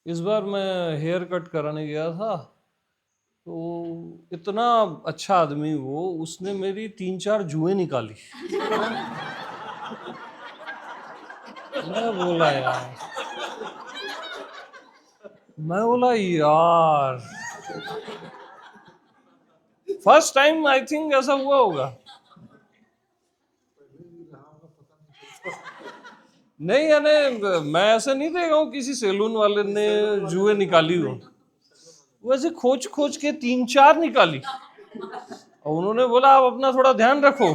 इस बार मैं hair cut कराने गया था, तो इतना अच्छा आदमी वो, उसने मेरी 3-4 जुएं निकाली। मैं बोला यार फर्स्ट टाइम आई थिंक ऐसा हुआ होगा। नहीं, यानी मैं ऐसा नहीं देखा हूँ किसी सैलून वाले ने जुए निकाली हो। वैसे खोज खोज के 3-4 निकाली और उन्होंने बोला आप अपना थोड़ा ध्यान रखो।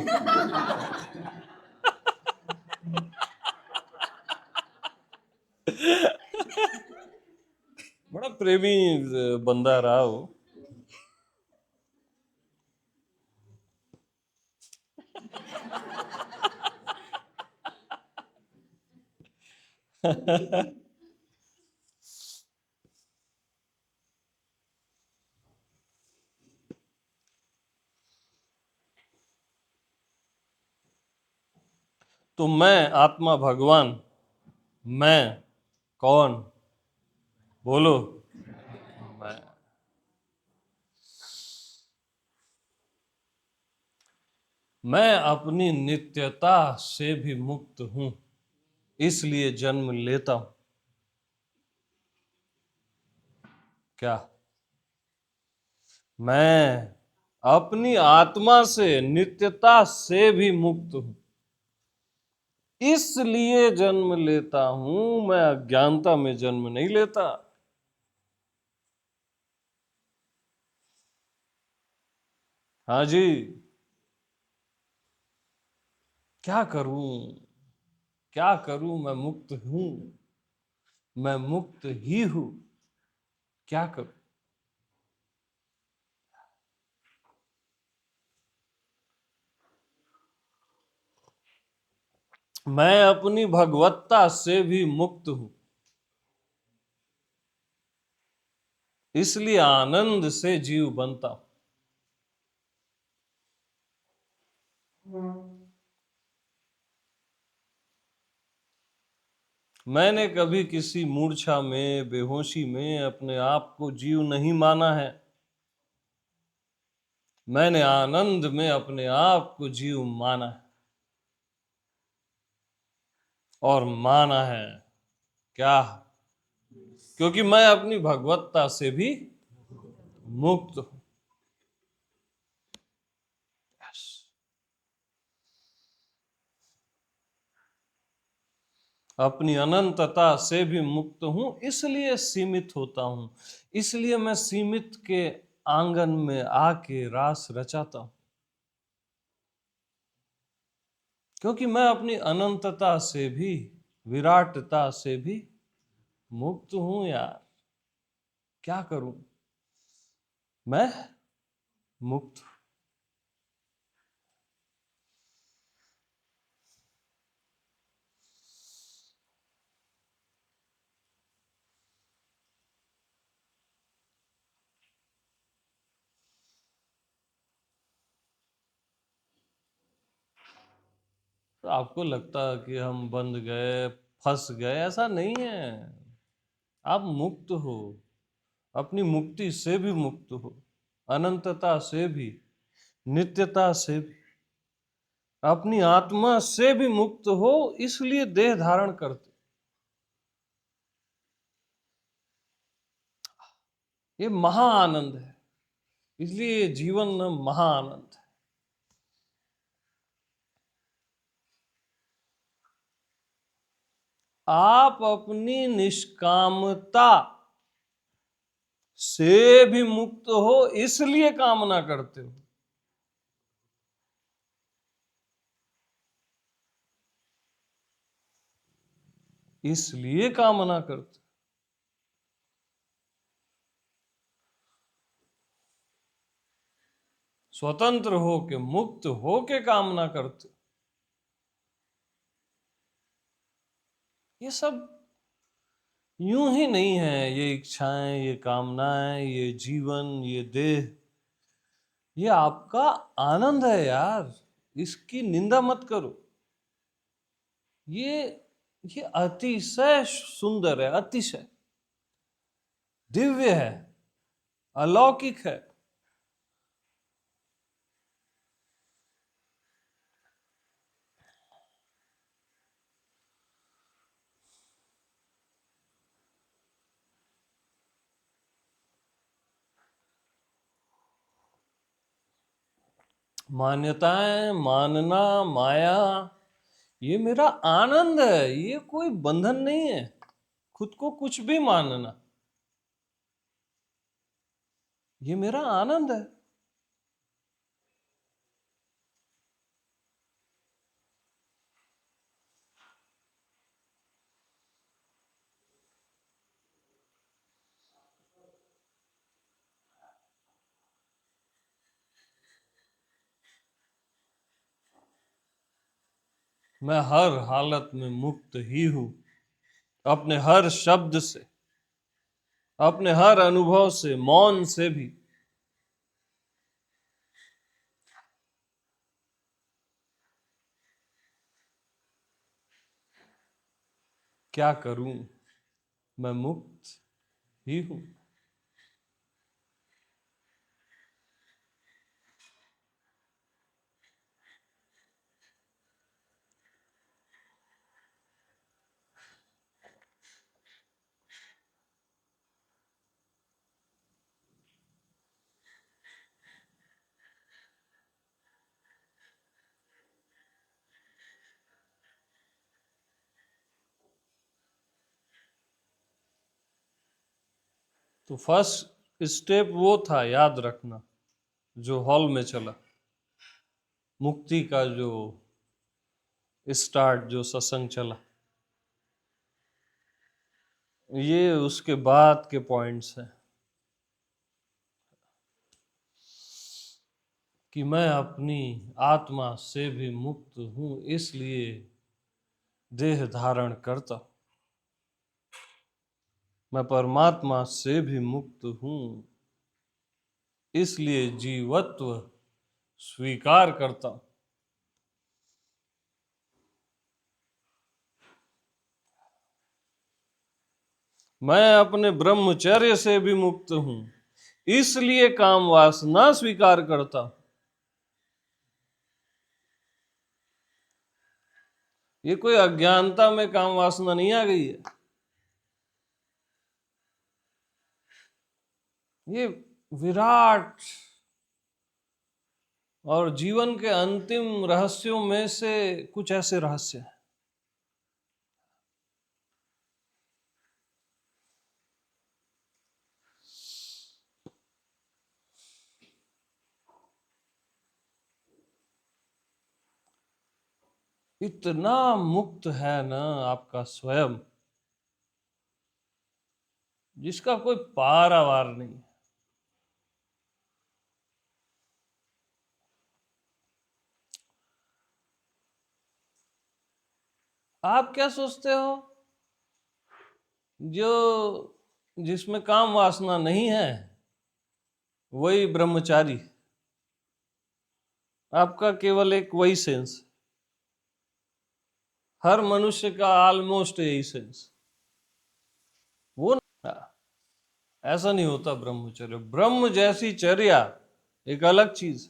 बड़ा प्रेमी बंदा रहा वो। तो मैं आत्मा भगवान, मैं कौन? बोलो। मैं मैं अपनी नित्यता से भी मुक्त हूं, इसलिए जन्म लेता हूं। क्या? मैं अपनी आत्मा से, नित्यता से भी मुक्त हूं, इसलिए जन्म लेता हूं। मैं अज्ञानता में जन्म नहीं लेता। हाँ जी। क्या करूं? क्या करूं? मैं मुक्त हूं, मैं मुक्त ही हूं। क्या करूं? मैं अपनी भगवत्ता से भी मुक्त हूं, इसलिए आनंद से जीव बनता हूं। मैंने कभी किसी मूर्छा में, बेहोशी में अपने आप को जीव नहीं माना है। मैंने आनंद में अपने आप को जीव माना है, और माना है। क्या? क्योंकि मैं अपनी भगवत्ता से भी मुक्त हूं। Yes. अपनी अनंतता से भी मुक्त हूं, इसलिए सीमित होता हूं। इसलिए मैं सीमित के आंगन में आके रास रचाता हूं, क्योंकि मैं अपनी अनंतता से भी, विराटता से भी मुक्त हूं यार। क्या करूं? मैं मुक्त। तो आपको लगता है कि हम बंध गए, फंस गए? ऐसा नहीं है। आप मुक्त हो, अपनी मुक्ति से भी मुक्त हो, अनंतता से भी, नित्यता से भी, अपनी आत्मा से भी मुक्त हो, इसलिए देह धारण करते। ये महा आनंद है, इसलिए जीवन महा आनंद है। आप अपनी निष्कामता से भी मुक्त हो, इसलिए कामना करते हो। इसलिए कामना करते हो। स्वतंत्र हो के, मुक्त हो के कामना करते हो। ये सब यूं ही नहीं है। ये इच्छाएं, ये कामनाएं, ये जीवन, ये देह, ये आपका आनंद है यार। इसकी निंदा मत करो। ये ये अतिशय सुंदर है, अतिशय। दिव्य है, अलौकिक है। मान्यताएं, मानना, माया, ये मेरा आनंद है, ये कोई बंधन नहीं है। खुद को कुछ भी मानना, ये मेरा आनंद है। मैं हर हालत में मुक्त ही हूं, अपने हर शब्द से, अपने हर अनुभव से, मौन से भी। क्या करूं, मैं मुक्त ही हूं। तो फर्स्ट स्टेप वो था, याद रखना, जो हॉल में चला, मुक्ति का जो स्टार्ट, जो सत्संग चला, ये उसके बाद के पॉइंट्स हैं कि मैं अपनी आत्मा से भी मुक्त हूं, इसलिए देह धारण करता हूं। मैं परमात्मा से भी मुक्त हूं, इसलिए जीवत्व स्वीकार करता हूं। मैं अपने ब्रह्मचर्य से भी मुक्त हूं, इसलिए काम वासना स्वीकार करता हूं। ये कोई अज्ञानता में काम वासना नहीं आ गई है, ये विराट और जीवन के अंतिम रहस्यों में से कुछ ऐसे रहस्य हैं। इतना मुक्त है ना आपका स्वयं, जिसका कोई पारावार नहीं। आप क्या सोचते हो, जो जिसमें काम वासना नहीं है वही ब्रह्मचारी? आपका केवल एक वही सेंस, हर मनुष्य का ऑलमोस्ट यही सेंस। वो ऐसा नहीं होता ब्रह्मचर्य। ब्रह्म जैसी चर्या एक अलग चीज।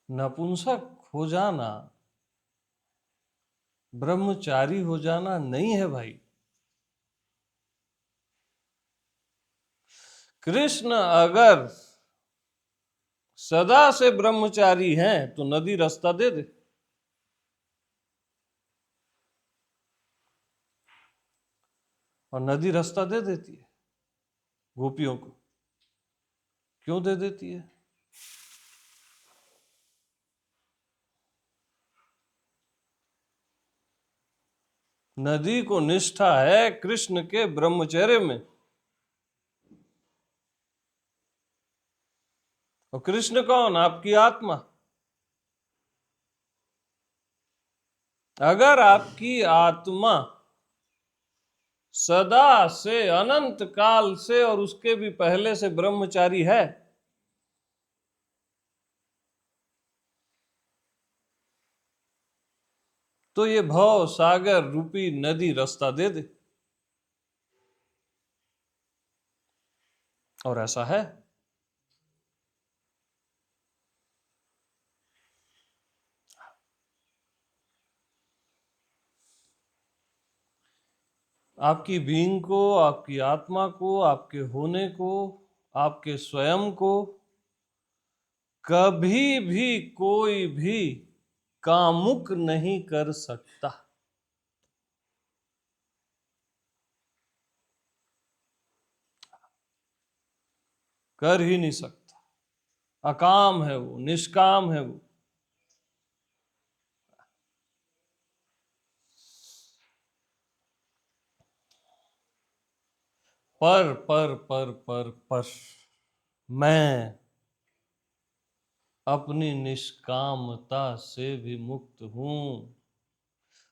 नपुंसक हो जाना ब्रह्मचारी हो जाना नहीं है भाई। कृष्ण अगर सदा से ब्रह्मचारी हैं तो नदी रास्ता दे दे। और नदी रास्ता दे देती है गोपियों को। क्यों दे देती है? नदी को निष्ठा है कृष्ण के ब्रह्मचर्य में। और कृष्ण कौन? आपकी आत्मा। अगर आपकी आत्मा सदा से, अनंत काल से और उसके भी पहले से ब्रह्मचारी है, तो ये भव सागर रूपी नदी रास्ता दे दे। और ऐसा है। आपकी बीइंग को, आपकी आत्मा को, आपके होने को, आपके स्वयं को कभी भी कोई भी कामुक नहीं कर सकता। कर ही नहीं सकता। अकाम है वो, निष्काम है वो। पर मैं अपनी निष्कामता से भी मुक्त हूं,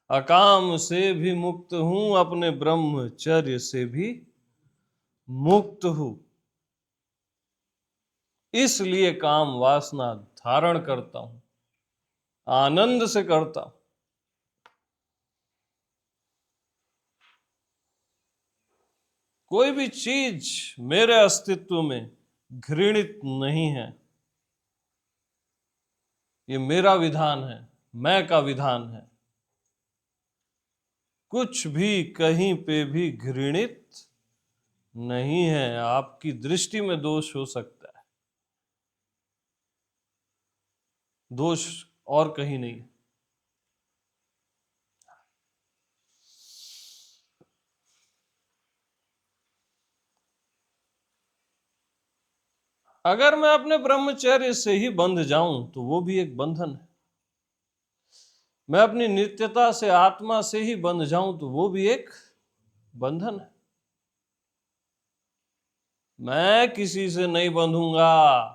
अकाम से भी मुक्त हूं, अपने ब्रह्मचर्य से भी मुक्त हूं। इसलिए काम वासना धारण करता हूं, आनंद से करता हूं। कोई भी चीज मेरे अस्तित्व में घृणित नहीं है। ये मेरा विधान है, मैं का विधान है। कुछ भी कहीं पे भी घृणित नहीं है। आपकी दृष्टि में दोष हो सकता है, दोष और कहीं नहीं। अगर मैं अपने ब्रह्मचर्य से ही बंध जाऊं तो वो भी एक बंधन है। मैं अपनी नित्यता से, आत्मा से ही बंध जाऊं तो वो भी एक बंधन है। मैं किसी से नहीं बंधूंगा,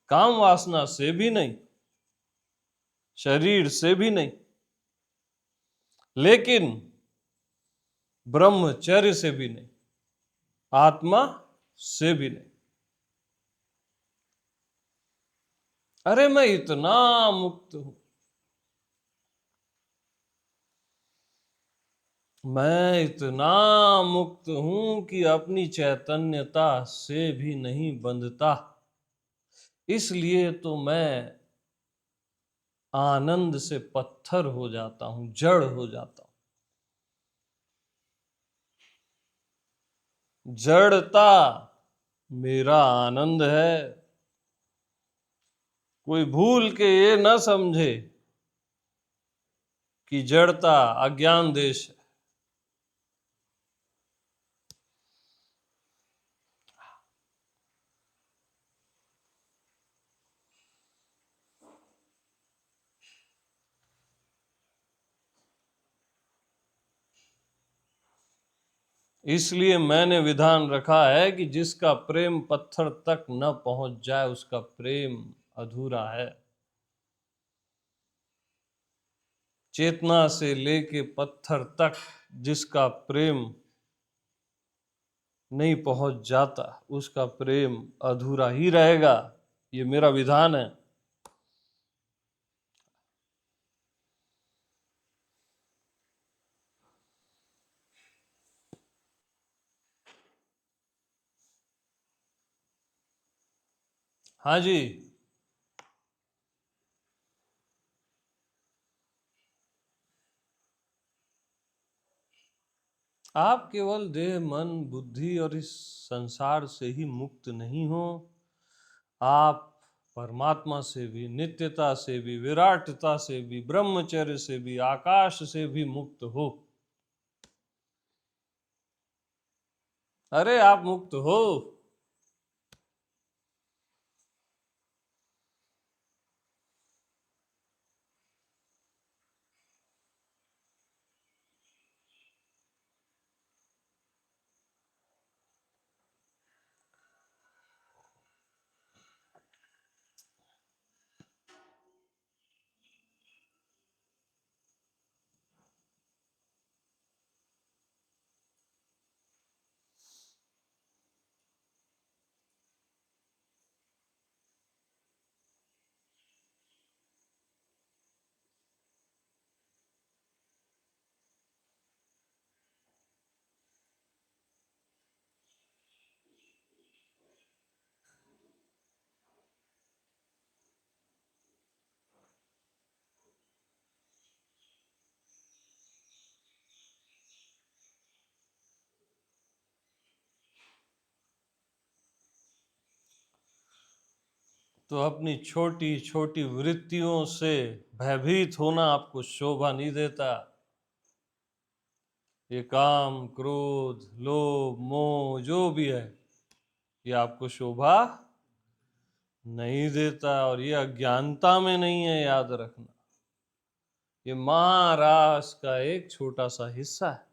काम वासना से भी नहीं, शरीर से भी नहीं, लेकिन ब्रह्मचर्य से भी नहीं, आत्मा से भी नहीं। अरे मैं इतना मुक्त हूं, मैं इतना मुक्त हूं कि अपनी चैतन्यता से भी नहीं बंधता। इसलिए तो मैं आनंद से पत्थर हो जाता हूं, जड़ हो जाता हूं। जड़ता मेरा आनंद है। कोई भूल के ये न समझे कि जड़ता अज्ञान देश है। इसलिए मैंने विधान रखा है कि जिसका प्रेम पत्थर तक न पहुंच जाए उसका प्रेम अधूरा है। चेतना से लेके पत्थर तक जिसका प्रेम नहीं पहुंच जाता उसका प्रेम अधूरा ही रहेगा। ये मेरा विधान है। हाँ जी। आप केवल देह, मन, बुद्धि और इस संसार से ही मुक्त नहीं हो, आप परमात्मा से भी, नित्यता से भी, विराटता से भी, ब्रह्मचर्य से भी, आकाश से भी मुक्त हो। अरे आप मुक्त हो। तो अपनी छोटी छोटी वृत्तियों से भयभीत होना आपको शोभा नहीं देता। ये काम, क्रोध, लोभ, मोह जो भी है, ये आपको शोभा नहीं देता, और ये अज्ञानता में नहीं है, याद रखना। ये महारास का एक छोटा सा हिस्सा है।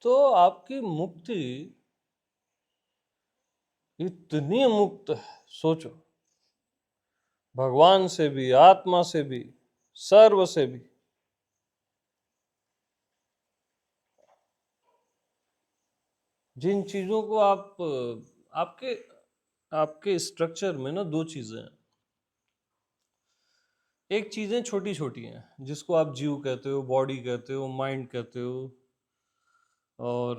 तो आपकी मुक्ति इतनी मुक्त है, सोचो, भगवान से भी, आत्मा से भी, सर्व से भी। जिन चीजों को आप आपके आपके स्ट्रक्चर में ना दो चीजें हैं। एक चीजें छोटी छोटी हैं जिसको आप जीव कहते हो, बॉडी कहते हो, माइंड कहते हो, और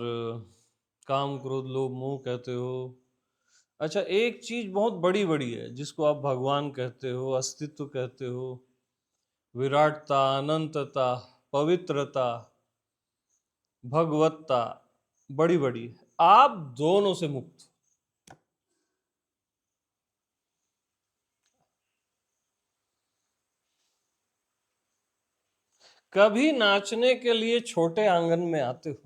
काम, क्रोध, लोभ, मोह कहते हो। अच्छा, एक चीज बहुत बड़ी बड़ी है जिसको आप भगवान कहते हो, अस्तित्व कहते हो, विराटता, अनंतता, पवित्रता, भगवत्ता, बड़ी बड़ी। आप दोनों से मुक्त। कभी नाचने के लिए छोटे आंगन में आते हो,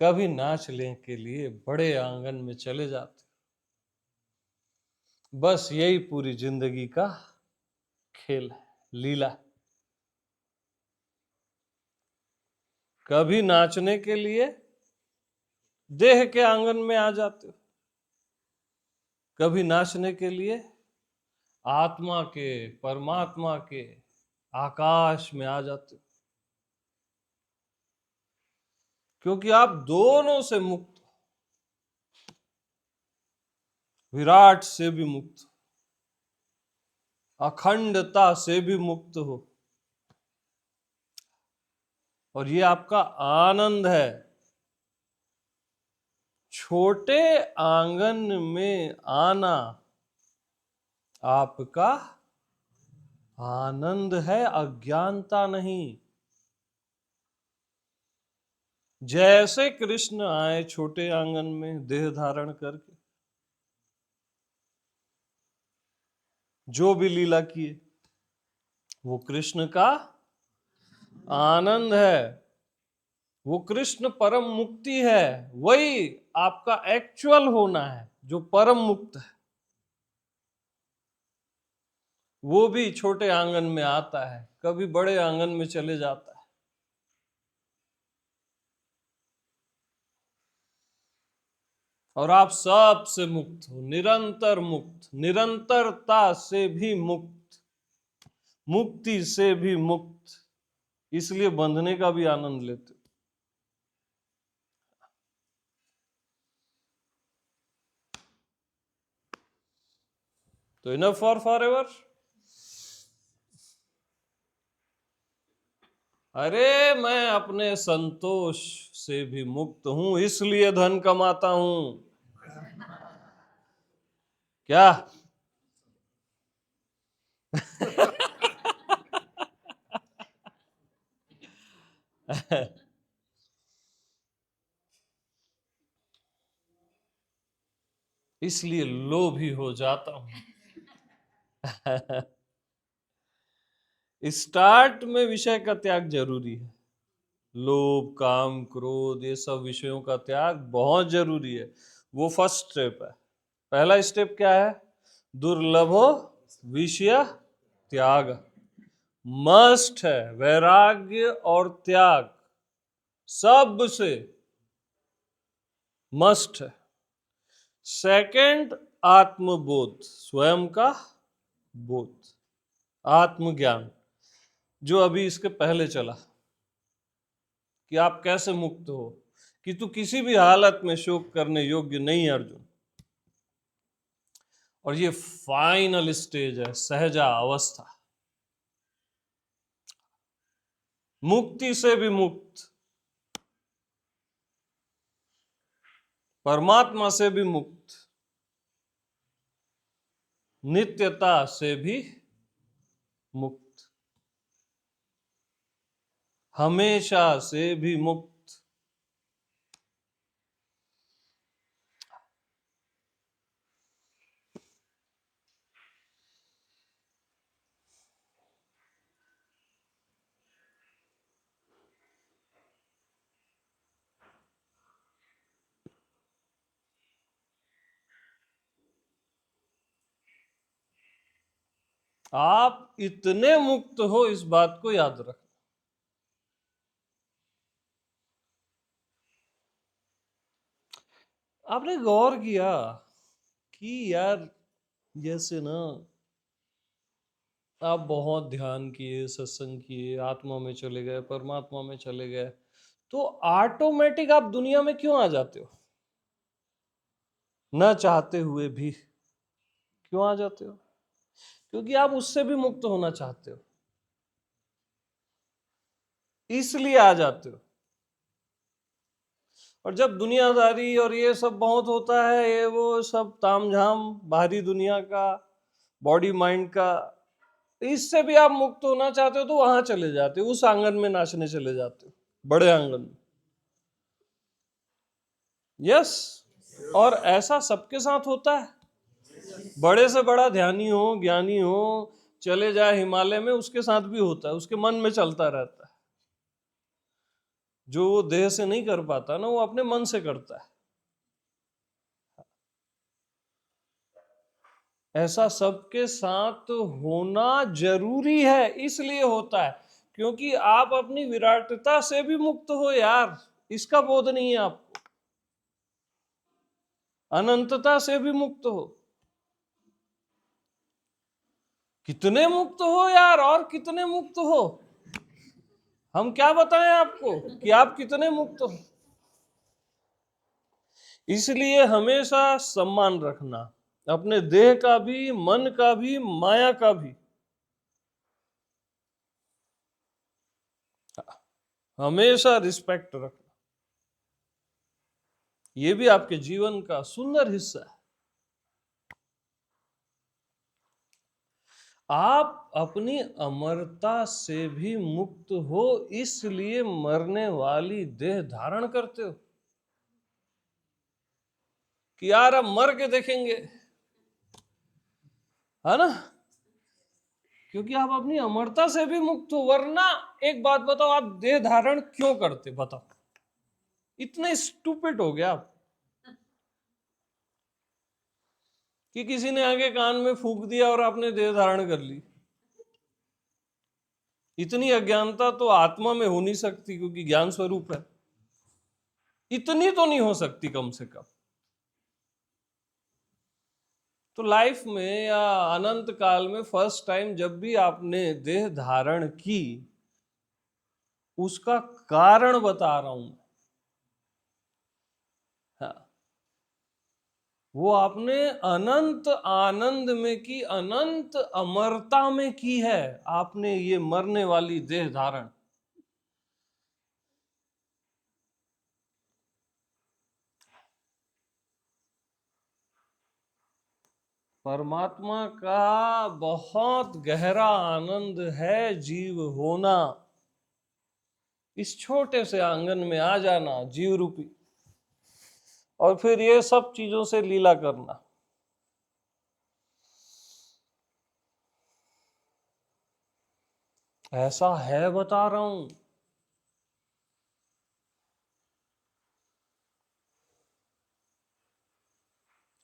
कभी नाचने के लिए बड़े आंगन में चले जाते हो। बस यही पूरी जिंदगी का खेल है, लीला। कभी नाचने के लिए देह के आंगन में आ जाते हो, कभी नाचने के लिए आत्मा के, परमात्मा के आकाश में आ जाते हो। क्योंकि आप दोनों से मुक्त हो, विराट से भी मुक्त हो, अखंडता से भी मुक्त हो, और ये आपका आनंद है। छोटे आंगन में आना आपका आनंद है, अज्ञानता नहीं। जैसे कृष्ण आए छोटे आंगन में देह धारण करके, जो भी लीला किए, वो कृष्ण का आनंद है, वो कृष्ण परम मुक्ति है। वही आपका एक्चुअल होना है जो परम मुक्त है। वो भी छोटे आंगन में आता है, कभी बड़े आंगन में चले जाता है। और आप सब से मुक्त हो, निरंतर मुक्त, निरंतरता से भी मुक्त, मुक्ति से भी मुक्त। इसलिए बंधने का भी आनंद लेते हो। तो इनफ फॉर एवर। अरे मैं अपने संतोष से भी मुक्त हूं, इसलिए धन कमाता हूं। क्या? इसलिए लोभी हो जाता हूं। स्टार्ट में विषय का त्याग जरूरी है। लोभ, काम, क्रोध, ये सब विषयों का त्याग बहुत जरूरी है। वो फर्स्ट स्टेप है। पहला स्टेप क्या है? दुर्लभो विषय त्याग। मस्ट है, वैराग्य और त्याग सबसे मस्ट है। सेकंड, आत्मबोध, स्वयं का बोध, आत्मज्ञान। जो अभी इसके पहले चला, कि आप कैसे मुक्त हो, कि तू किसी भी हालत में शोक करने योग्य नहीं है अर्जुन। और ये फाइनल स्टेज है, सहजा अवस्था, मुक्ति से भी मुक्त, परमात्मा से भी मुक्त, नित्यता से भी मुक्त, हमेशा से भी मुक्त। आप इतने मुक्त हो, इस बात को याद रखना। आपने गौर किया कि यार, जैसे ना आप बहुत ध्यान किए, सत्संग किए, आत्मा में चले गए, परमात्मा में चले गए, तो ऑटोमेटिक आप दुनिया में क्यों आ जाते हो? न चाहते हुए भी क्यों आ जाते हो? क्योंकि आप उससे भी मुक्त होना चाहते हो, इसलिए आ जाते हो। और जब दुनियादारी और ये सब बहुत होता है, ये वो सब तामझाम बाहरी दुनिया का, बॉडी माइंड का, इससे भी आप मुक्त होना चाहते हो, तो वहां चले जाते हो, उस आंगन में नाचने चले जाते हो, बड़े आंगन में। यस, और ऐसा सबके साथ होता है। बड़े से बड़ा ध्यानी हो, ज्ञानी हो, चले जाए हिमालय में, उसके साथ भी होता है, उसके मन में चलता रहता है। जो वो देह से नहीं कर पाता ना, वो अपने मन से करता है। ऐसा सबके साथ होना जरूरी है, इसलिए होता है क्योंकि आप अपनी विराटता से भी मुक्त हो यार, इसका बोध नहीं है आपको। अनंतता से भी मुक्त हो। कितने मुक्त हो यार, और कितने मुक्त हो? हम क्या बताएं आपको कि आप कितने मुक्त हो? इसलिए हमेशा सम्मान रखना, अपने देह का भी, मन का भी, माया का भी। हमेशा रिस्पेक्ट रखना, ये भी आपके जीवन का सुंदर हिस्सा है। आप अपनी अमरता से भी मुक्त हो, इसलिए मरने वाली देह धारण करते हो कि यार अब मर के देखेंगे, है ना? क्योंकि आप अपनी अमरता से भी मुक्त हो। वरना एक बात बताओ, आप देह धारण क्यों करते? बताओ, इतने स्टूपिड हो गया आप कि किसी ने आगे कान में फूंक दिया और आपने देह धारण कर ली। इतनी अज्ञानता तो आत्मा में हो नहीं सकती, क्योंकि ज्ञान स्वरूप है। इतनी तो नहीं हो सकती कम से कम। तो लाइफ में या अनंत काल में फर्स्ट टाइम जब भी आपने देह धारण की, उसका कारण बता रहा हूं। हाँ, वो आपने अनंत आनंद में की, अनंत अमरता में की है आपने ये मरने वाली देह धारण। परमात्मा का बहुत गहरा आनंद है जीव होना, इस छोटे से आंगन में आ जाना जीव रूपी, और फिर ये सब चीजों से लीला करना। ऐसा है, बता रहा हूं।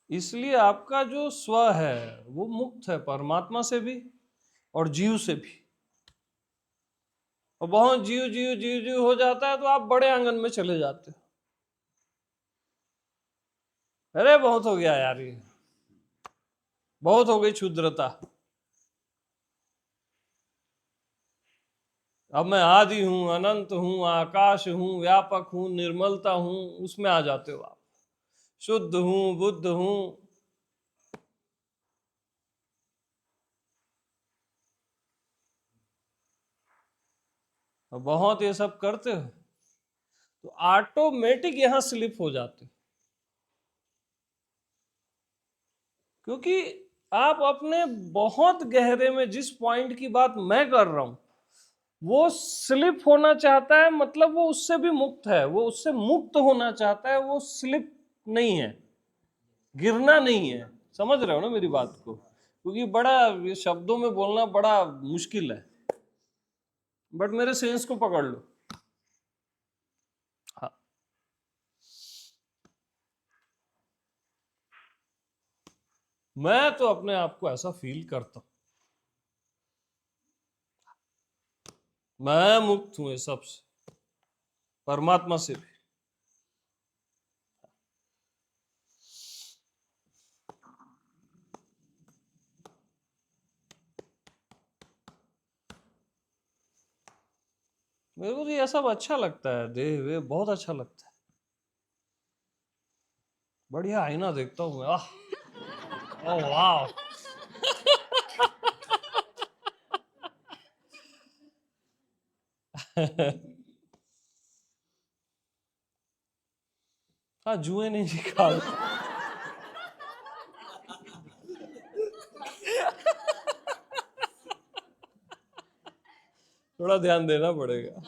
इसलिए आपका जो स्व है वो मुक्त है, परमात्मा से भी और जीव से भी। और बहुत जीव जीव जीव जीव हो जाता है तो आप बड़े आंगन में चले जाते हो। अरे बहुत हो गया यार, ये बहुत हो गई क्षुद्रता। अब मैं आदि हूं, अनंत हूं, आकाश हूं, व्यापक हूं, निर्मलता हूं, उसमें आ जाते हो आप। शुद्ध हूं, बुद्ध हूं। बहुत ये सब करते हो तो ऑटोमेटिक यहां स्लिप हो जाते हो, क्योंकि आप अपने बहुत गहरे में जिस पॉइंट की बात मैं कर रहा हूं वो स्लिप होना चाहता है, मतलब वो उससे भी मुक्त है, वो उससे मुक्त होना चाहता है, वो स्लिप नहीं है, गिरना नहीं है। समझ रहे हो ना मेरी बात को? क्योंकि बड़ा ये शब्दों में बोलना बड़ा मुश्किल है, बट मेरे सेंस को पकड़ लो। हाँ, मैं तो अपने आप को ऐसा फील करता हूं, मैं मुक्त हूं ये सबसे, परमात्मा से भी। मेरे को तो ये सब अच्छा लगता है, देह वे बहुत अच्छा लगता है। बढ़िया आईना देखता हूँ मैं, आह, ओह वाह। हाँ, जुए नहीं निकाल। थोड़ा ध्यान देना पड़ेगा।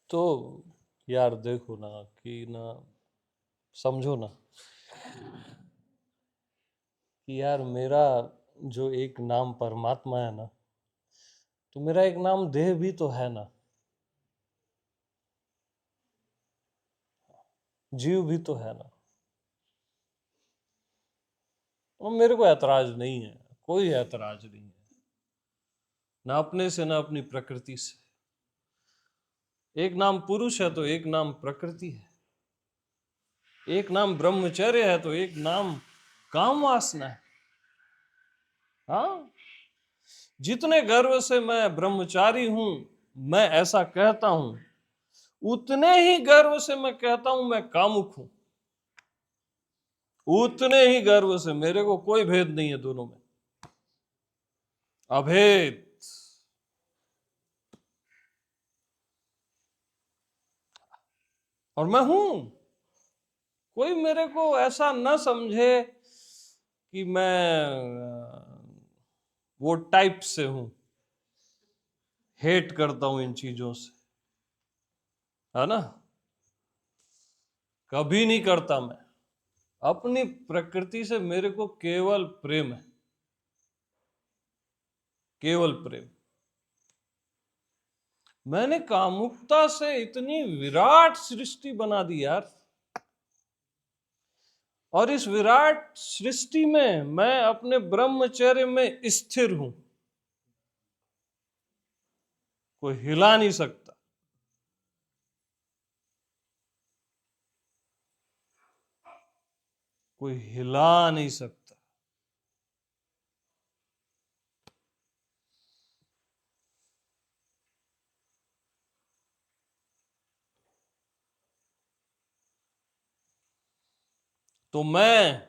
तो यार देखो ना कि ना, समझो ना कि यार मेरा जो एक नाम परमात्मा है ना, तो मेरा एक नाम देह भी तो है ना, जीव भी तो है ना। और मेरे को ऐतराज नहीं है, कोई ऐतराज नहीं है, ना अपने से ना अपनी प्रकृति से। एक नाम पुरुष है तो एक नाम प्रकृति है, एक नाम ब्रह्मचर्य है तो एक नाम काम वासना है। हाँ, जितने गर्व से मैं ब्रह्मचारी हूं, मैं ऐसा कहता हूं, उतने ही गर्व से मैं कहता हूं मैं कामुक हूं। उतने ही गर्व से, मेरे को कोई भेद नहीं है दोनों में, अभेद। और मैं हूं, कोई मेरे को ऐसा ना समझे कि मैं वो टाइप से हूं, हेट करता हूं इन चीजों से, है ना? कभी नहीं करता मैं। अपनी प्रकृति से मेरे को केवल प्रेम है, केवल प्रेम। मैंने कामुकता से इतनी विराट सृष्टि बना दी यार, और इस विराट सृष्टि में मैं अपने ब्रह्मचर्य में स्थिर हूं, कोई हिला नहीं सकता। कोई हिला नहीं सकता। तो मैं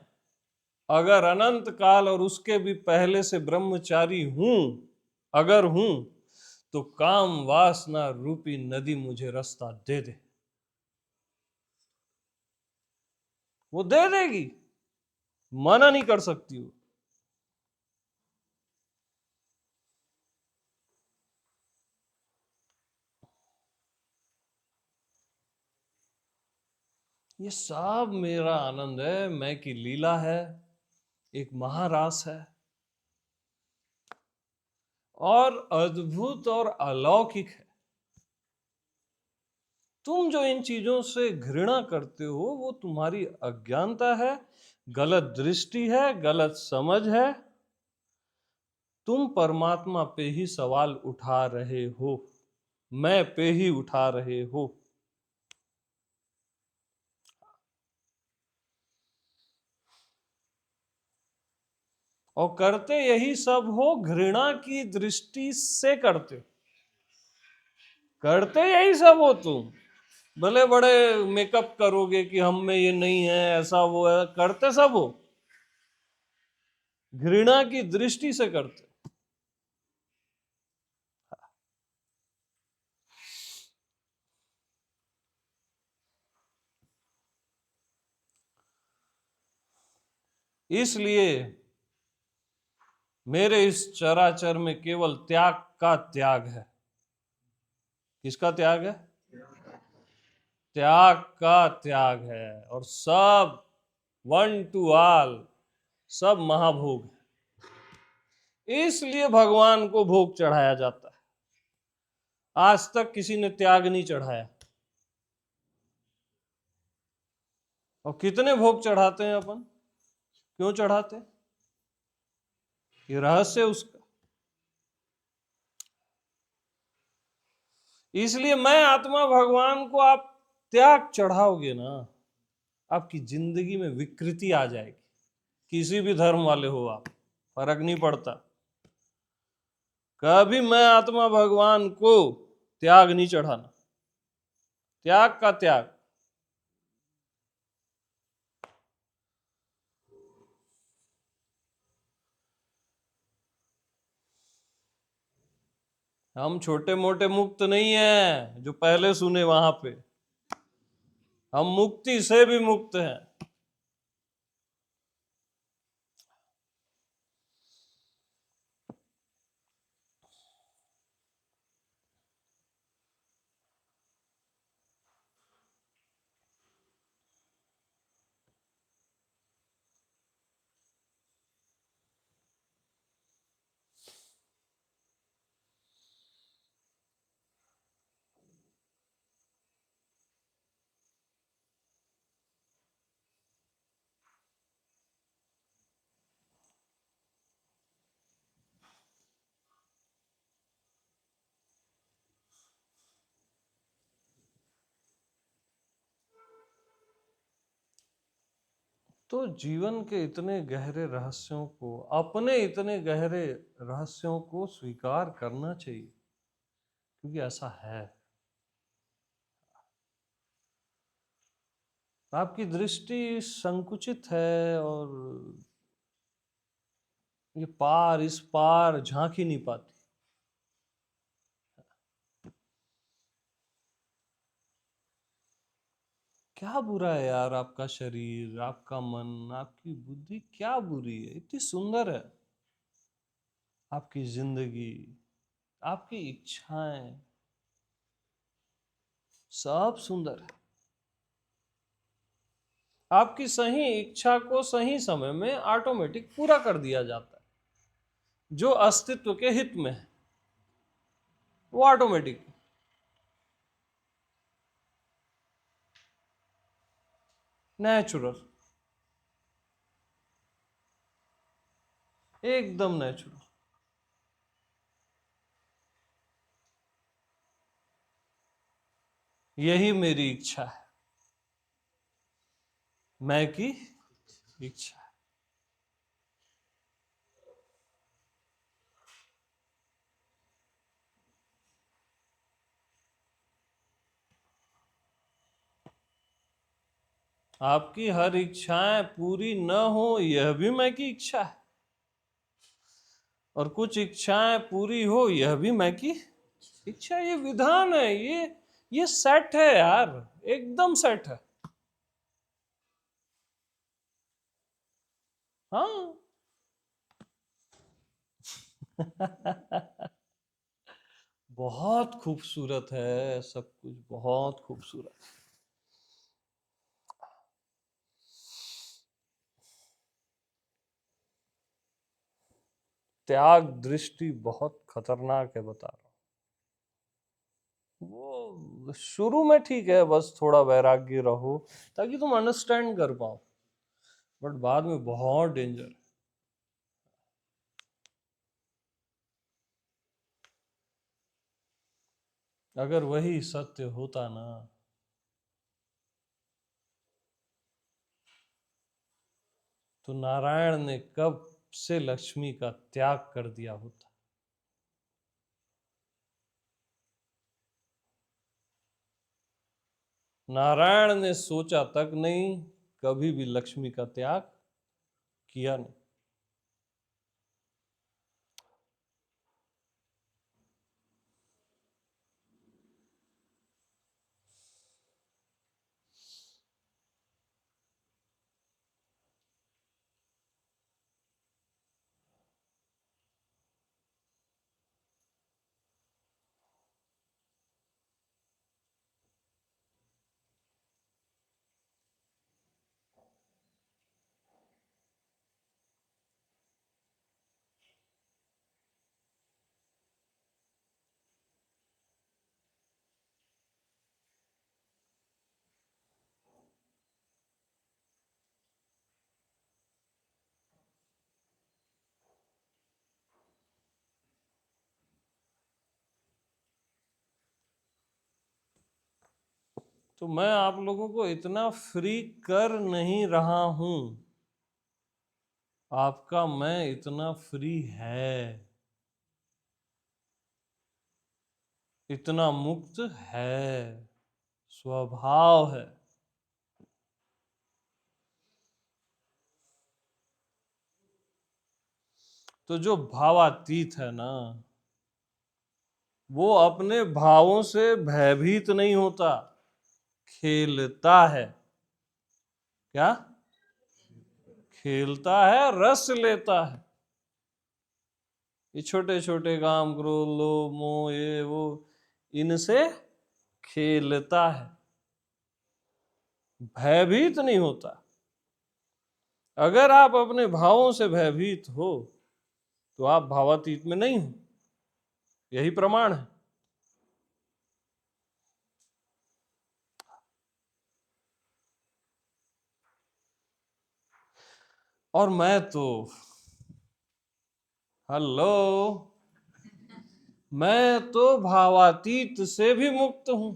अगर अनंत काल और उसके भी पहले से ब्रह्मचारी हूं, अगर हूं, तो काम वासना रूपी नदी मुझे रास्ता दे दे, वो दे देगी, मना नहीं कर सकती वो। ये सब मेरा आनंद है, मैं की लीला है, एक महारास है। और अद्भुत और अलौकिक है। तुम जो इन चीजों से घृणा करते हो वो तुम्हारी अज्ञानता है, गलत दृष्टि है, गलत समझ है। तुम परमात्मा पे ही सवाल उठा रहे हो, मैं पे ही उठा रहे हो। और करते यही सब हो, घृणा की दृष्टि से करते हो। करते यही सब हो तुम, भले बड़े मेकअप करोगे कि हम में ये नहीं है, ऐसा वो है, करते सब हो, घृणा की दृष्टि से करते। इसलिए मेरे इस चराचर में केवल त्याग का त्याग है। किसका त्याग है? त्याग का त्याग है। और सब वन टू ऑल, सब महाभोग है। इसलिए भगवान को भोग चढ़ाया जाता है। आज तक किसी ने त्याग नहीं चढ़ाया। और कितने भोग चढ़ाते हैं अपन? क्यों चढ़ाते? ये रहस्य उसका। इसलिए मैं आत्मा भगवान को आप त्याग चढ़ाओगे ना, आपकी जिंदगी में विकृति आ जाएगी। किसी भी धर्म वाले हो आप, फर्क नहीं पड़ता। कभी मैं आत्मा भगवान को त्याग नहीं चढ़ाना। त्याग का त्याग। हम छोटे मोटे मुक्त नहीं है जो पहले सुने वहां पे। हम मुक्ति से भी मुक्त हैं। तो जीवन के इतने गहरे रहस्यों को, अपने इतने गहरे रहस्यों को स्वीकार करना चाहिए, क्योंकि ऐसा है। आपकी दृष्टि संकुचित है और ये पार इस पार झांक ही नहीं पाती। क्या बुरा है यार आपका शरीर, आपका मन, आपकी बुद्धि क्या बुरी है? इतनी सुंदर है आपकी जिंदगी, आपकी इच्छाएं, सब सुंदर है। आपकी सही इच्छा को सही समय में ऑटोमेटिक पूरा कर दिया जाता है। जो अस्तित्व के हित में है वो ऑटोमेटिक। नेचुरल, एकदम नेचुरल। यही मेरी इच्छा है, मैं की इच्छा है। आपकी हर इच्छाएं पूरी न हो यह भी मैं की इच्छा है, और कुछ इच्छाएं पूरी हो यह भी मैं की इच्छा। ये विधान है, ये सेट है यार, एकदम सेट है। हाँ। बहुत खूबसूरत है सब कुछ, बहुत खूबसूरत। त्याग दृष्टि बहुत खतरनाक है, बता रहा हूँ। वो शुरू में ठीक है, बस थोड़ा वैराग्य रहो ताकि तुम अंडरस्टैंड कर पाओ, बट बाद में बहुत डेंजर है। अगर वही सत्य होता ना, तो नारायण ने कब से लक्ष्मी का त्याग कर दिया होता। नारायण ने सोचा तक नहीं, कभी भी लक्ष्मी का त्याग किया नहीं। तो मैं आप लोगों को इतना फ्री कर नहीं रहा हूं, आपका मैं इतना फ्री है, इतना मुक्त है, स्वभाव है। तो जो भावातीत है ना, वो अपने भावों से भयभीत नहीं होता, खेलता है। क्या? खेलता है, रस लेता है। ये छोटे छोटे काम, क्रोध, लोभ, मोह, ये वो, इनसे खेलता है, भयभीत नहीं होता। अगर आप अपने भावों से भयभीत हो तो आप भावातीत में नहीं हो, यही प्रमाण है। और मैं तो, हेलो, मैं तो भावातीत से भी मुक्त हूं,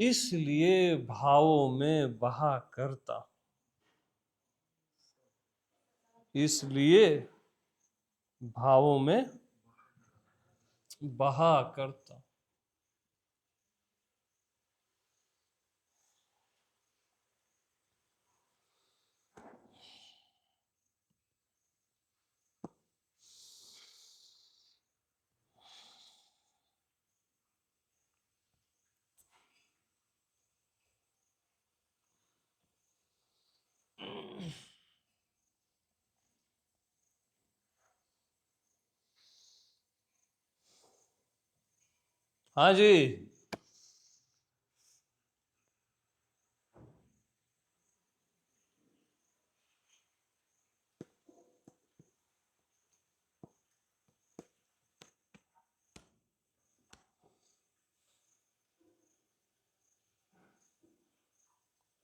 इसलिए भावों में बहा करता, इसलिए भावों में बहा करता। हाँ जी।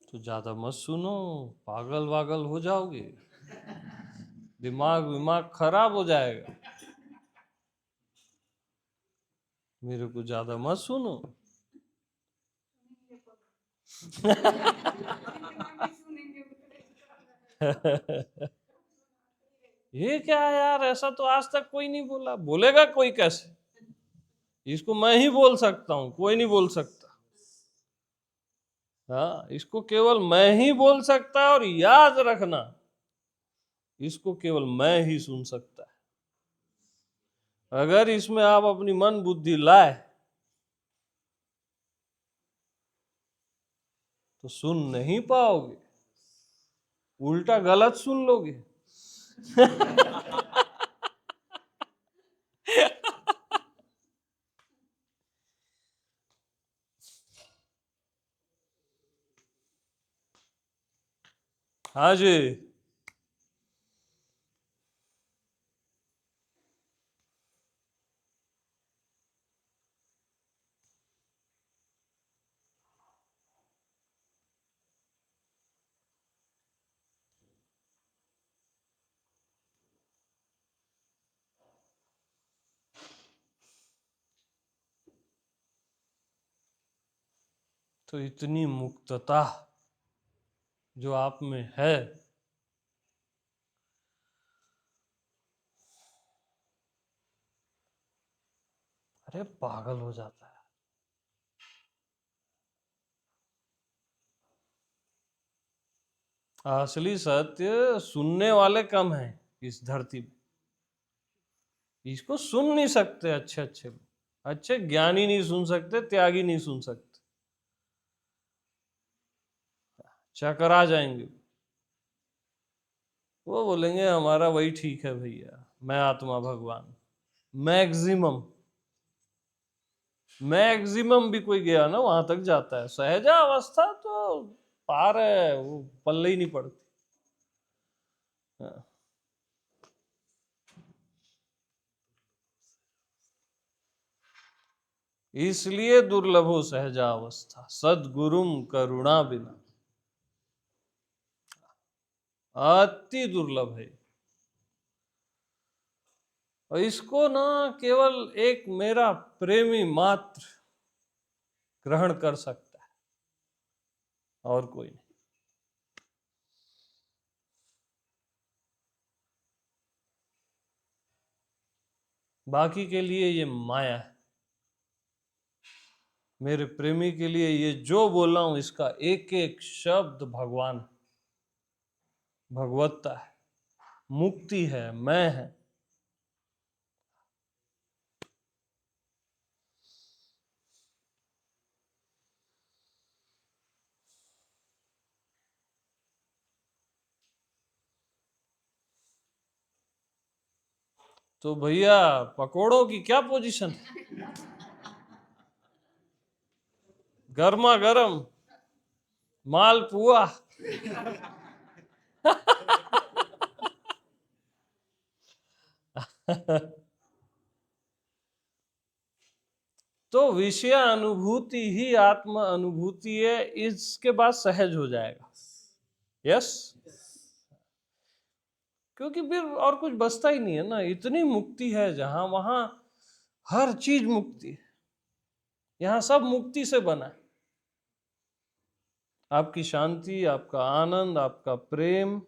तो ज्यादा मत सुनो, पागल वागल हो जाओगे, दिमाग विमाग खराब हो जाएगा। मेरे को ज्यादा मत सुनो। ये क्या है यार, ऐसा तो आज तक कोई नहीं बोला, बोलेगा कोई कैसे? इसको मैं ही बोल सकता हूं, कोई नहीं बोल सकता। हाँ, इसको केवल मैं ही बोल सकता है, और याद रखना, इसको केवल मैं ही सुन सकता है। अगर इसमें आप अपनी मन बुद्धि लाए तो सुन नहीं पाओगे, उल्टा गलत सुन लोगे। हाँ जी। तो इतनी मुक्तता जो आप में है, अरे पागल हो जाता है। असली सत्य सुनने वाले कम हैं इस धरती में, इसको सुन नहीं सकते अच्छे अच्छे लोग, अच्छे ज्ञानी नहीं सुन सकते, त्यागी नहीं सुन सकते, चकरा जाएंगे। वो बोलेंगे हमारा वही ठीक है भैया, मैं आत्मा भगवान। मैक्सिमम मैक्सिमम भी कोई गया ना वहां तक जाता है, सहजा अवस्था तो पार है, वो पल्ले ही नहीं पड़ती। हाँ। इसलिए दुर्लभो सहजा अवस्था सदगुरुम करुणा बिना, अति दुर्लभ है। और इसको ना केवल एक मेरा प्रेमी मात्र ग्रहण कर सकता है, और कोई नहीं। बाकी के लिए ये माया है, मेरे प्रेमी के लिए ये जो बोला हूं इसका एक एक शब्द भगवान, भगवत्ता है, मुक्ति है, मैं है। तो भैया पकोड़ों की क्या पोजीशन है? गर्मा गर्म मालपुआ। तो विषय अनुभूति ही आत्म अनुभूति है, इसके बाद सहज हो जाएगा। यस, क्योंकि फिर और कुछ बचता ही नहीं है ना, इतनी मुक्ति है जहां वहां हर चीज मुक्ति है, यहां सब मुक्ति से बना है। आपकी शांति, आपका आनंद, आपका प्रेम,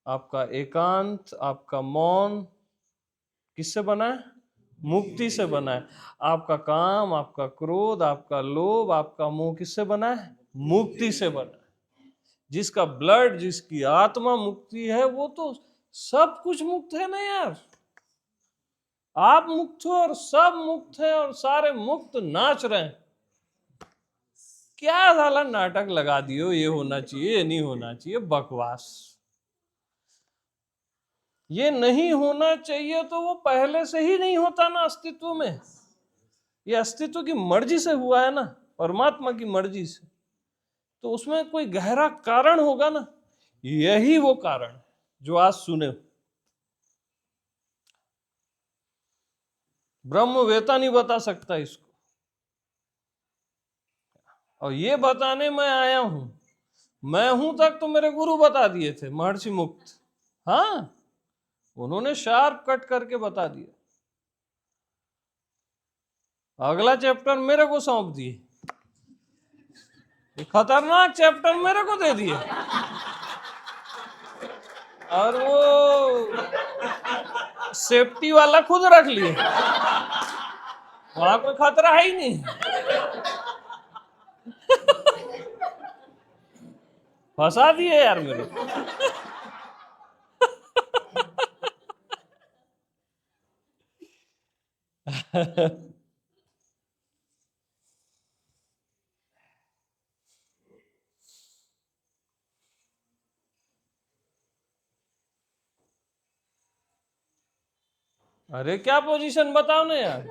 आपका एकांत, आपका मौन किससे बना है? मुक्ति से बना है। आपका काम, आपका क्रोध, आपका लोभ, आपका मोह किससे बना है? मुक्ति से बना है। जिसका ब्लड, जिसकी आत्मा मुक्ति है, वो तो सब कुछ मुक्त है ना यार। आप मुक्त हो और सब मुक्त है और सारे मुक्त नाच रहे हैं। क्या साला नाटक लगा दियो, ये होना चाहिए, ये नहीं होना चाहिए, बकवास। ये नहीं होना चाहिए तो वो पहले से ही नहीं होता ना अस्तित्व में। ये अस्तित्व की मर्जी से हुआ है ना, परमात्मा की मर्जी से, तो उसमें कोई गहरा कारण होगा ना। यही वो कारण है जो आज सुने। ब्रह्मवेता नहीं बता सकता इसको, और ये बताने मैं आया हूं। मैं हूं तक तो मेरे गुरु बता दिए थे, महर्षि मुक्त। हाँ, उन्होंने शार्प कट करके बता दिया। अगला चैप्टर मेरे को सौंप दिए, खतरनाक चैप्टर मेरे को दे दिए, और वो सेफ्टी वाला खुद रख लिए। वहां कोई खतरा है ही नहीं। फंसा दिए यार मेरे को। अरे क्या पोजीशन बताओ ना यार,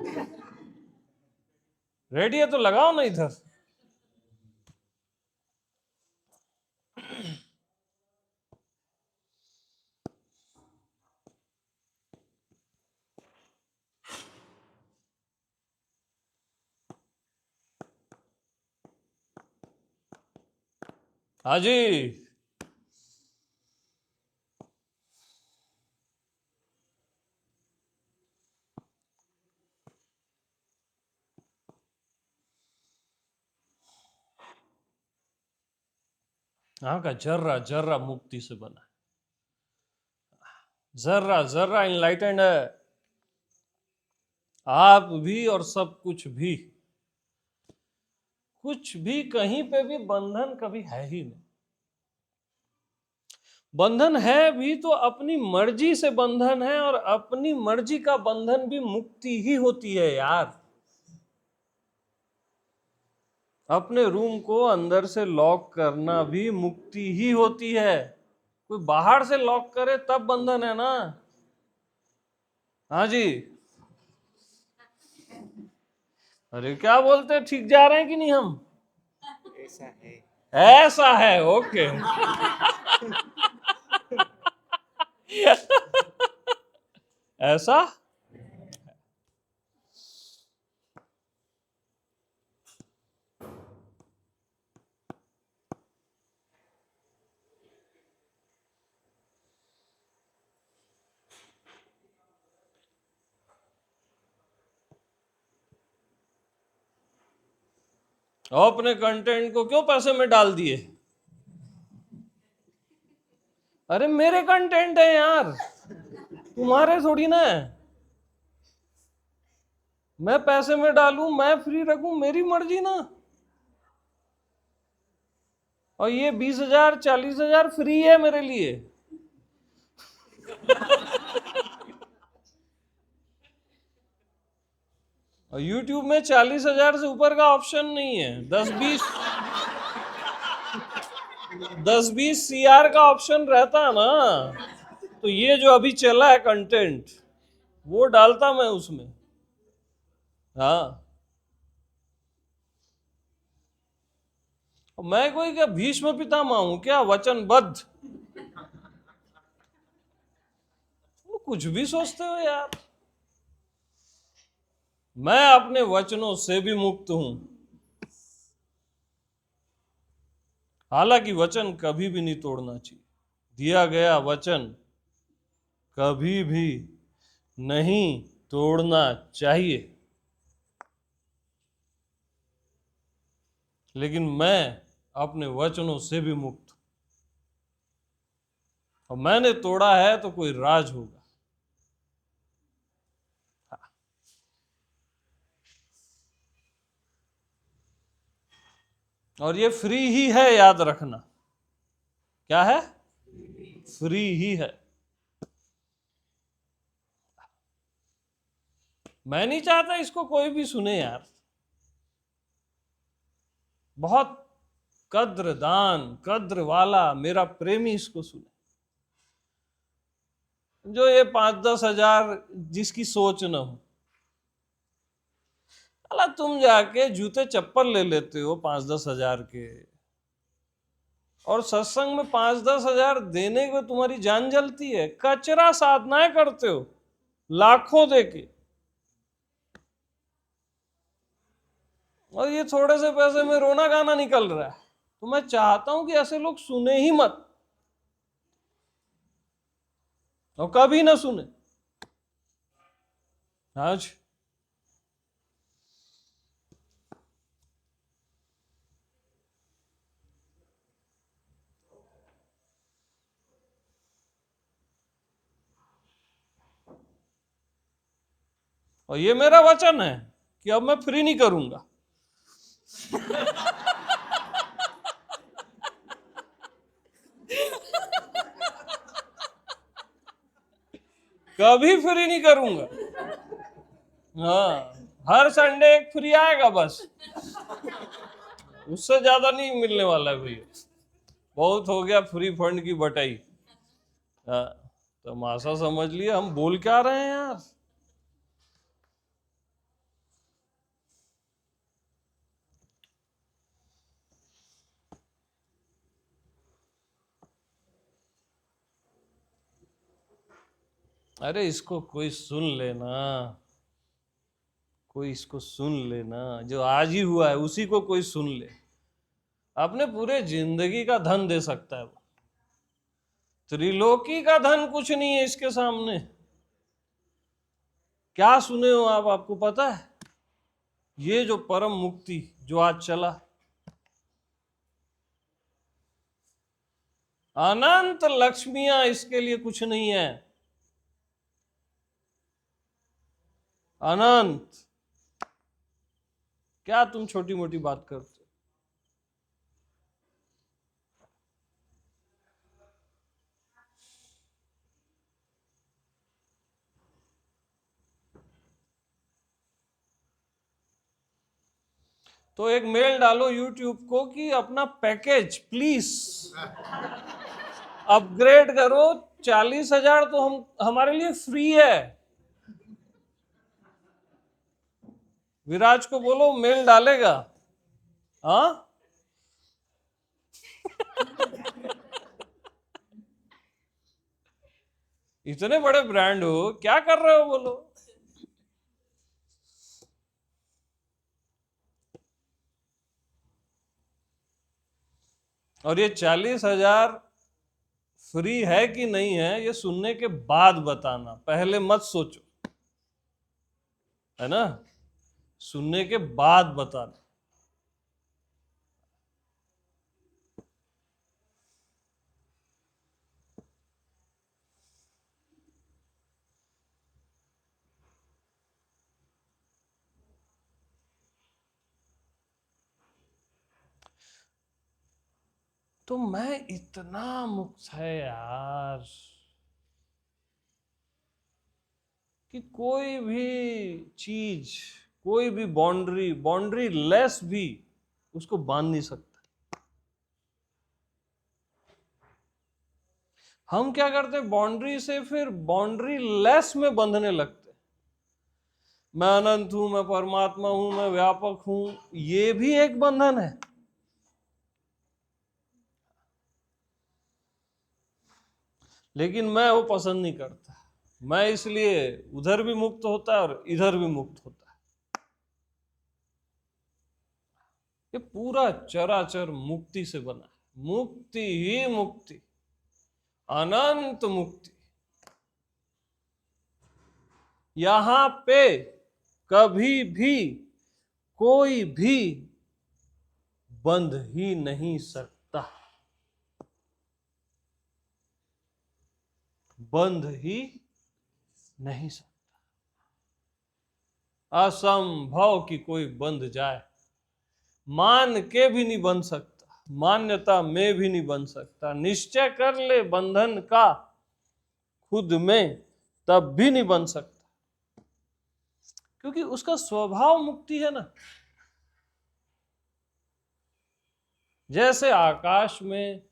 रेडी है तो लगाओ ना इधर। हाँ जी। यहाँ का जर्रा जर्रा मुक्ति से बना है, जर्रा जर्रा इनलाइटेंड है। आप भी और सब कुछ भी, कुछ भी कहीं पे भी बंधन कभी है ही नहीं। बंधन है भी तो अपनी मर्जी से बंधन है, और अपनी मर्जी का बंधन भी मुक्ति ही होती है यार। अपने रूम को अंदर से लॉक करना भी मुक्ति ही होती है। कोई बाहर से लॉक करे तब बंधन है ना। हाँ जी, अरे क्या बोलते, ठीक जा रहे हैं कि नहीं हम? ऐसा है। ऐसा है, ओके। ऐसा अपने कंटेंट को क्यों पैसे में डाल दिए? अरे मेरे कंटेंट है यार, तुम्हारे थोड़ी ना है। मैं पैसे में डालूं, मैं फ्री रखूं, मेरी मर्जी ना। और ये 20,000 40,000 फ्री है मेरे लिए। और YouTube में 40,000 से ऊपर का ऑप्शन नहीं है। 10-20 CR का ऑप्शन रहता है ना, तो ये जो अभी चला है कंटेंट, वो डालता मैं उसमें। हाँ, मैं कोई क्या भीष्म पितामह हूं क्या, वचनबद्ध? कुछ भी सोचते हो यार। मैं अपने वचनों से भी मुक्त हूं। हालांकि वचन कभी भी नहीं तोड़ना चाहिए। दिया गया वचन कभी भी नहीं तोड़ना चाहिए। लेकिन मैं अपने वचनों से भी मुक्त हूं, और मैंने तोड़ा है तो कोई राज होगा। और ये फ्री ही है, याद रखना। क्या है? फ्री ही है। मैं नहीं चाहता इसको कोई भी सुने यार। बहुत कद्रदान कद्र वाला मेरा प्रेमी इसको सुने। जो ये 5-10 हजार जिसकी सोच न हो, अला तुम जाके जूते चप्पल ले लेते हो 5-10 हजार के, और सत्संग में 5-10 हजार देने को तुम्हारी जान जलती है। कचरा साधनाएं करते हो लाखों देके, और ये थोड़े से पैसे में रोना गाना निकल रहा है। तो मैं चाहता हूं कि ऐसे लोग सुने ही मत, और कभी ना सुने। आज और ये मेरा वचन है कि अब मैं फ्री नहीं करूंगा। कभी फ्री नहीं करूंगा। हाँ, हर संडे एक फ्री आएगा बस, उससे ज्यादा नहीं मिलने वाला है भैया। बहुत हो गया फ्री फंड की बटाई। हाँ, तमाशा समझ लिए हम बोल क्या रहे हैं यार। अरे इसको कोई सुन लेना, कोई इसको सुन लेना, जो आज ही हुआ है उसी को कोई सुन ले, अपने पूरे जिंदगी का धन दे सकता है वो। त्रिलोकी का धन कुछ नहीं है इसके सामने। क्या सुने हो आप? आपको पता है ये जो परम मुक्ति जो आज चला, अनंत लक्ष्मियां इसके लिए कुछ नहीं है। अनंत। क्या तुम छोटी मोटी बात करते हो? तो एक मेल डालो यूट्यूब को कि अपना पैकेज प्लीज अपग्रेड करो। 40,000 तो हम हमारे लिए फ्री है। विराज को बोलो मेल डालेगा। हाँ, इतने बड़े ब्रांड हो, क्या कर रहे हो बोलो। और ये 40,000 फ्री है कि नहीं है ये सुनने के बाद बताना, पहले मत सोचो, है ना। सुनने के बाद बताना। तो मैं इतना मुक्त है यार कि कोई भी चीज, कोई भी बाउंड्री, बाउंड्री लेस भी उसको बांध नहीं सकता। हम क्या करते हैं, बाउंड्री से फिर बाउंड्री लेस में बंधने लगते हैं। मैं अनंत हूं, मैं परमात्मा हूं, मैं व्यापक हूं, ये भी एक बंधन है। लेकिन मैं वो पसंद नहीं करता। मैं इसलिए उधर भी मुक्त होता है और इधर भी मुक्त होता है। ये पूरा चराचर मुक्ति से बना है। मुक्ति ही मुक्ति, अनंत मुक्ति। यहां पे कभी भी कोई भी बंध ही नहीं सकता, बंध ही नहीं सकता। असंभव कि कोई बंध जाए। मान के भी नहीं बन सकता, मान्यता में भी नहीं बन सकता। निश्चय कर ले बंधन का खुद में, तब भी नहीं बन सकता, क्योंकि उसका स्वभाव मुक्ति है ना। जैसे आकाश में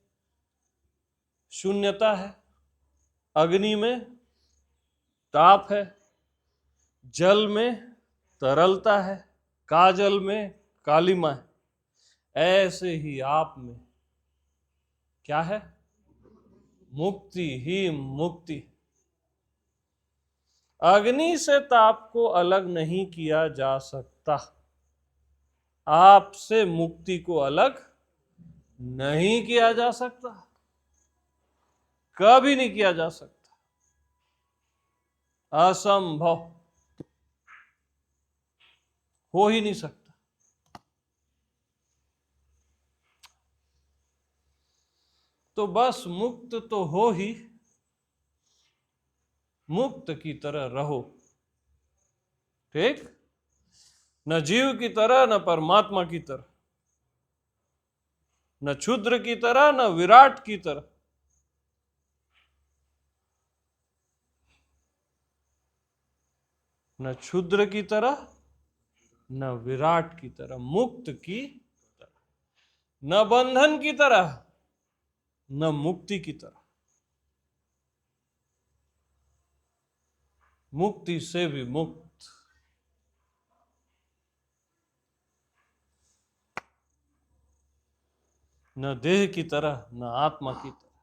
शून्यता है, अग्नि में ताप है, जल में तरलता है, काजल में कालिमा है, ऐसे ही आप में क्या है, मुक्ति ही मुक्ति। अग्नि से ताप को अलग नहीं किया जा सकता, आपसे मुक्ति को अलग नहीं किया जा सकता, कभी नहीं किया जा सकता, असंभव, हो ही नहीं सकता। तो बस मुक्त तो हो ही, मुक्त की तरह रहो। ठीक, न जीव की तरह, न परमात्मा की तरह, न क्षुद्र की तरह, न विराट की तरह। न क्षुद्र की तरह, न विराट की तरह, मुक्त की तरह, न बंधन की तरह, न मुक्ति की तरह। मुक्ति से भी मुक्त, न देह की तरह, न आत्मा की तरह,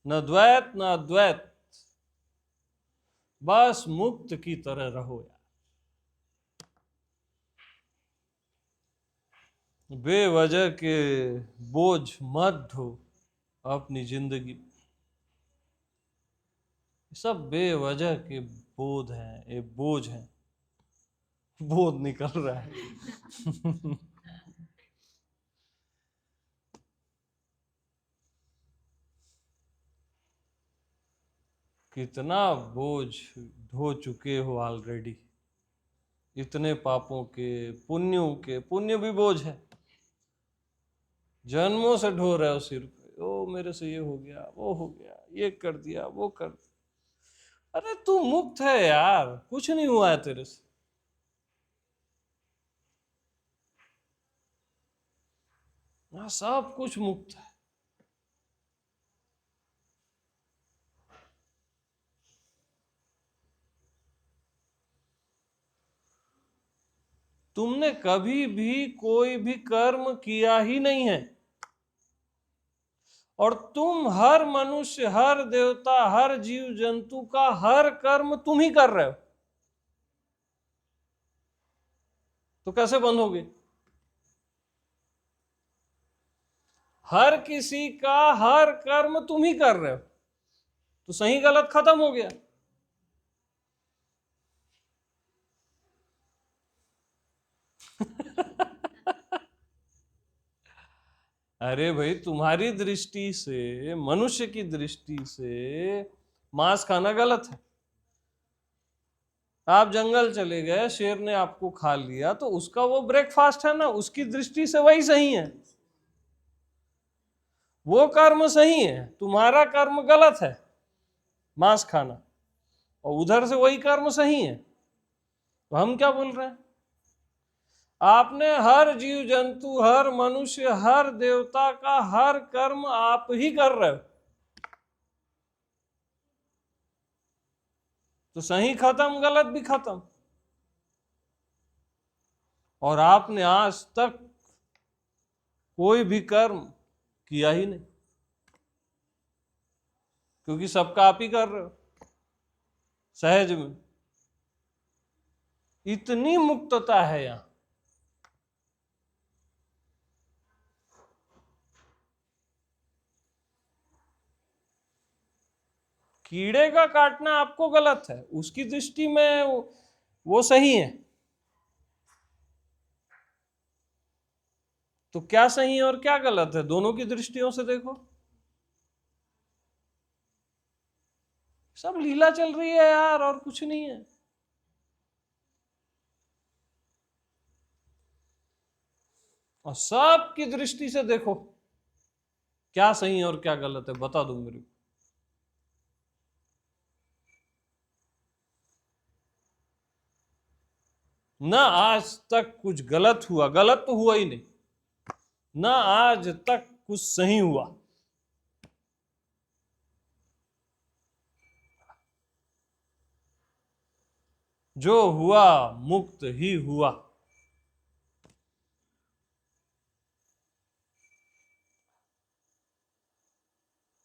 न द्वैत न अद्वैत, बस मुक्त की तरह रहो यार। बेवजह के बोझ मत ढो अपनी जिंदगी। सब बेवजह के बोझ हैं, ये बोझ हैं, बोझ निकल रहा है। कितना बोझ ढो चुके हो ऑलरेडी, इतने पापों के, पुण्यों के। पुण्य भी बोझ है, जन्मों से ढो रहे हो सिर पे। ओ मेरे से ये हो गया, वो हो गया, ये कर दिया, वो कर दिया। अरे तू मुक्त है यार, कुछ नहीं हुआ है तेरे से। हाँ, सब कुछ मुक्त है। तुमने कभी भी कोई भी कर्म किया ही नहीं है, और तुम हर मनुष्य, हर देवता, हर जीव जंतु का हर कर्म तुम ही कर रहे हो। तो कैसे बंद होगे? हर किसी का हर कर्म तुम ही कर रहे हो, तो सही गलत खत्म हो गया। अरे भाई, तुम्हारी दृष्टि से, मनुष्य की दृष्टि से मांस खाना गलत है। आप जंगल चले गए, शेर ने आपको खा लिया, तो उसका वो ब्रेकफास्ट है ना, उसकी दृष्टि से वही सही है, वो कर्म सही है। तुम्हारा कर्म गलत है, मांस खाना, और उधर से वही कर्म सही है। तो हम क्या बोल रहे हैं? आपने हर जीव जंतु, हर मनुष्य, हर देवता का हर कर्म आप ही कर रहे हो, तो सही खत्म, गलत भी खत्म। और आपने आज तक कोई भी कर्म किया ही नहीं, क्योंकि सबका आप ही कर रहे हो सहज में। इतनी मुक्तता है यहां। कीड़े का काटना आपको गलत है, उसकी दृष्टि में वो सही है। तो क्या सही है और क्या गलत है, दोनों की दृष्टियों से देखो। सब लीला चल रही है यार, और कुछ नहीं है। और सबकी दृष्टि से देखो, क्या सही है और क्या गलत है, बता दो मेरे को। ना आज तक कुछ गलत हुआ, गलत तो हुआ ही नहीं, ना आज तक कुछ सही हुआ। जो हुआ मुक्त ही हुआ।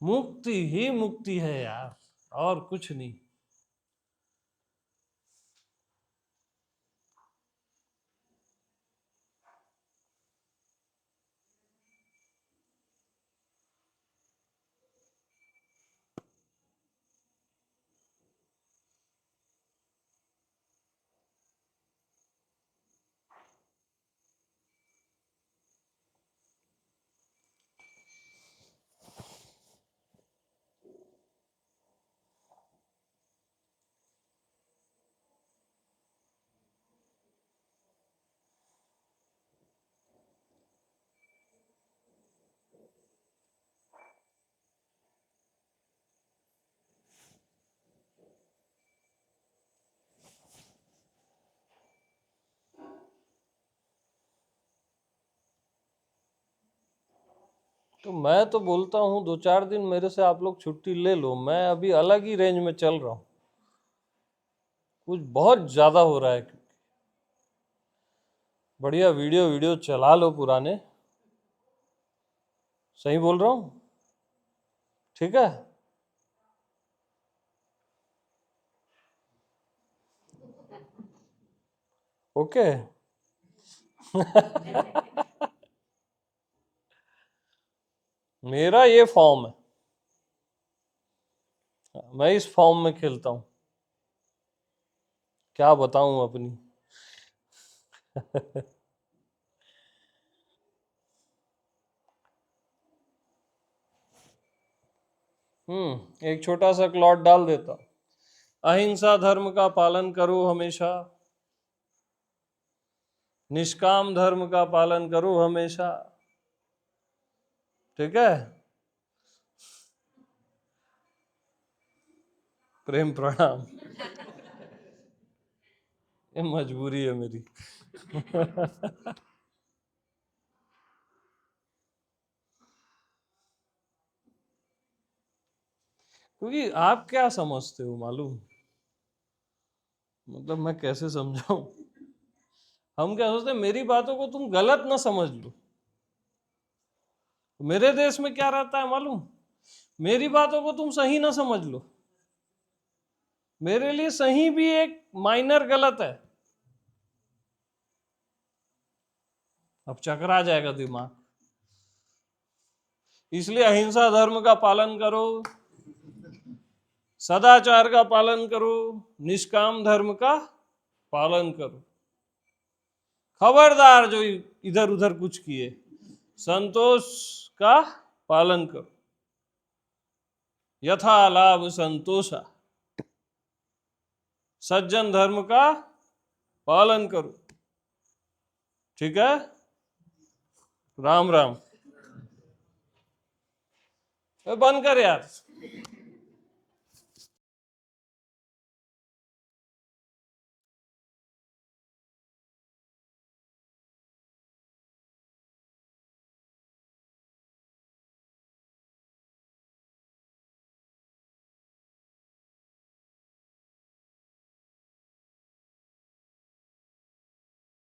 मुक्ति ही मुक्ति है यार, और कुछ नहीं। तो मैं तो बोलता हूँ 2-4 दिन मेरे से आप लोग छुट्टी ले लो, मैं अभी अलग ही रेंज में चल रहा हूँ। कुछ बहुत ज्यादा हो रहा है। बढ़िया वीडियो वीडियो चला लो पुराने। सही बोल रहा हूँ? ठीक है। ओके। मेरा ये फॉर्म है, मैं इस फॉर्म में खेलता हूँ। क्या बताऊं अपनी। एक छोटा सा क्लॉट डाल देता। अहिंसा धर्म का पालन करो हमेशा, निष्काम धर्म का पालन करो हमेशा। ठीक है, प्रेम प्रणाम। ये मजबूरी है मेरी। क्योंकि आप क्या समझते हो मालूम, मतलब मैं कैसे समझाऊं, हम क्या सोचते हैं मेरी बातों को तुम गलत ना समझ लो। मेरे देश में क्या रहता है मालूम, मेरी बातों को तुम सही ना समझ लो। मेरे लिए सही भी एक माइनर गलत है। अब चकरा जाएगा दिमाग। इसलिए अहिंसा धर्म का पालन करो, सदाचार का पालन करो, निष्काम धर्म का पालन करो। खबरदार जो इधर उधर कुछ किए, संतोष का पालन करो। यथा लाभ संतोषा, सज्जन धर्म का पालन करो। ठीक है, राम राम। बंद कर यार।